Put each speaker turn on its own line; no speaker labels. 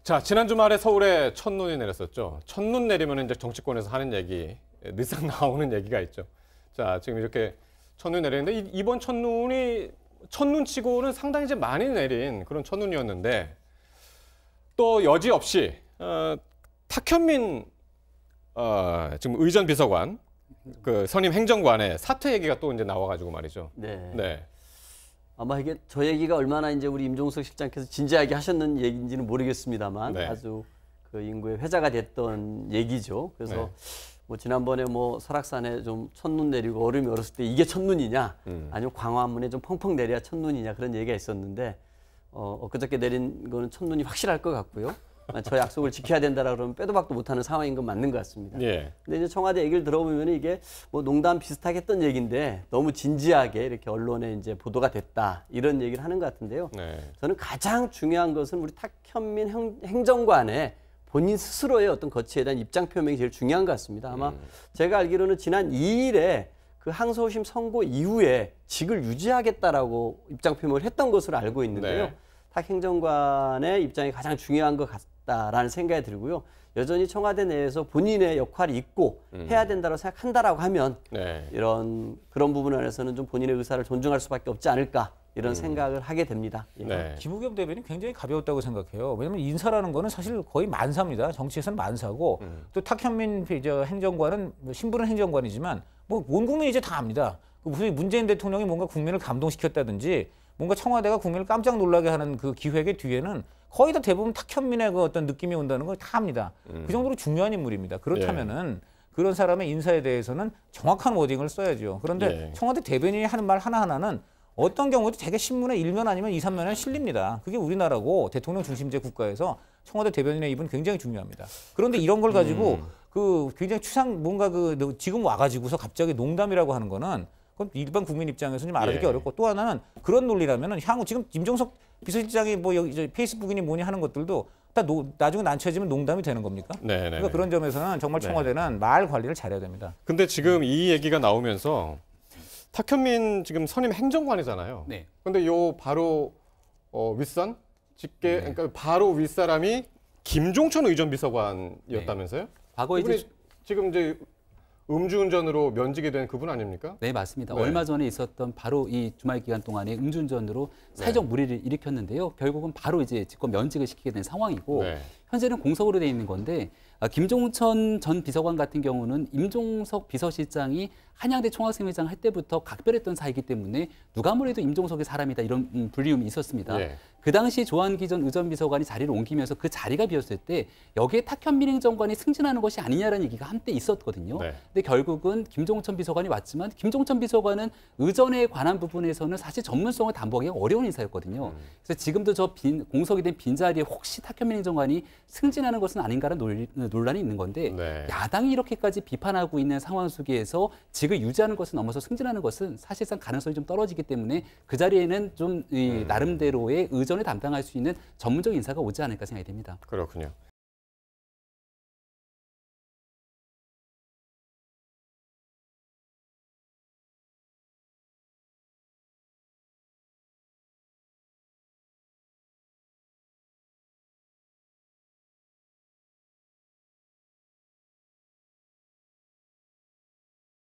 자, 지난 주말에 서울에 첫눈이 내렸었죠. 첫눈 내리면 이제 정치권에서 하는 얘기, 늘상 나오는 얘기가 있죠. 자, 지금 이렇게 첫눈이 내리는데 이번 첫눈이 첫눈치고는 상당히 이제 많이 내린 그런 첫눈이었는데 또 여지없이 탁현민 지금 의전 비서관 그 선임 행정관의 사퇴 얘기가 또 이제 나와가지고 말이죠.
네.
네.
아마 이게 저 얘기가 얼마나 이제 우리 임종석 실장께서 진지하게 하셨는 얘기인지는 모르겠습니다만
네.
아주 그 인구의 회자가 됐던 얘기죠. 그래서
네.
뭐 지난번에 뭐 설악산에 좀 첫눈 내리고 얼음이 얼었을 때 이게 첫눈이냐 아니면 광화문에 좀 펑펑 내려야 첫눈이냐 그런 얘기가 있었는데 엊그저께 내린 거는 첫눈이 확실할 것 같고요. 저 약속을 지켜야 된다라 그러면 빼도 박도 못하는 상황인 건 맞는 것 같습니다.
예.
근데 이제 청와대 얘기를 들어보면 이게 뭐 농담 비슷하게 했던 얘기인데 너무 진지하게 이렇게 언론에 이제 보도가 됐다 이런 얘기를 하는 것 같은데요.
네.
저는 가장 중요한 것은 우리 탁현민 행정관의 본인 스스로의 어떤 거치에 대한 입장 표명이 제일 중요한 것 같습니다. 아마 제가 알기로는 지난 2일에 그 항소심 선고 이후에 직을 유지하겠다라고 입장 표명을 했던 것으로 알고 있는데요.
네.
탁 행정관의 입장이 가장 중요한 것 같다라는 생각이 들고요. 여전히 청와대 내에서 본인의 역할이 있고 해야 된다고 생각한다라고 하면
네.
그런 부분 안에서는 좀 본인의 의사를 존중할 수밖에 없지 않을까 이런 생각을 하게 됩니다. 예.
네.
김우겸 대변인 굉장히 가벼웠다고 생각해요. 왜냐하면 인사라는 거는 사실 거의 만사입니다. 정치에서는 만사고 또 탁현민 행정관은 신부는 행정관이지만 뭐 온 국민이 이제 다 압니다. 무슨 문재인 대통령이 뭔가 국민을 감동시켰다든지 뭔가 청와대가 국민을 깜짝 놀라게 하는 그 기획의 뒤에는 거의 다 대부분 탁현민의 그 어떤 느낌이 온다는 걸 다 압니다. 그 정도로 중요한 인물입니다. 그렇다면은 그런 사람의 인사에 대해서는 정확한 워딩을 써야죠. 그런데 청와대 대변인이 하는 말 하나하나는 어떤 경우도 되게 신문에 1면 아니면 2, 3면에 실립니다. 그게 우리나라고 대통령 중심제 국가에서 청와대 대변인의 입은 굉장히 중요합니다. 그런데 이런 걸 가지고 그 굉장히 뭔가 그 지금 와가지고서 갑자기 농담이라고 하는 거는 그건 일반 국민 입장에서 좀 알아듣기 어렵고 또 하나는 그런 논리라면은 향후 지금 임종석 비서실장이 뭐 여기 페이스북이니 뭐니 하는 것들도 다 나중에 난처해지면 농담이 되는 겁니까? 그러니까 그런 점에서는 정말 청와대는 말 관리를 잘해야 됩니다.
근데 지금 이 얘기가 나오면서 탁현민 지금 선임 행정관이잖아요.
네.
근데 요 바로 윗선 직계 그러니까 바로 윗사람이 김종천 의전 비서관이었다면서요?
과거에
이분이
이제
지금 이제 음주운전으로 면직이 된 그분 아닙니까?
네, 맞습니다.
네.
얼마 전에 있었던 바로 이 주말 기간 동안에 음주운전으로 사회적 물의를 일으켰는데요. 결국은 바로 이제 직권 면직을 시키게 된 상황이고 현재는 공석으로 돼 있는 건데 김종천 전 비서관 같은 경우는 임종석 비서실장이 한양대 총학생회장 할 때부터 각별했던 사이기 때문에 누가 뭐래도 임종석의 사람이다 이런 불리움이 있었습니다. 그 당시 조한기 전 의전비서관이 자리를 옮기면서 그 자리가 비었을 때 여기에 탁현민 행정관이 승진하는 것이 아니냐라는 얘기가 한때 있었거든요. 근데 결국은 김종천 비서관이 왔지만 김종천 비서관은 의전에 관한 부분에서는 사실 전문성을 담보하기가 어려운 인사였거든요. 그래서 지금도 저 공석이 된 빈자리에 혹시 탁현민 행정관이 승진하는 것은 아닌가라는 논란이 있는 건데 야당이 이렇게까지 비판하고 있는 상황 속에서 직을 유지하는 것을 넘어서 승진하는 것은 사실상 가능성이 좀 떨어지기 때문에 그 자리에는 좀 나름대로의 의전을 담당할 수 있는 전문적 인사가 오지 않을까 생각이 됩니다.
그렇군요.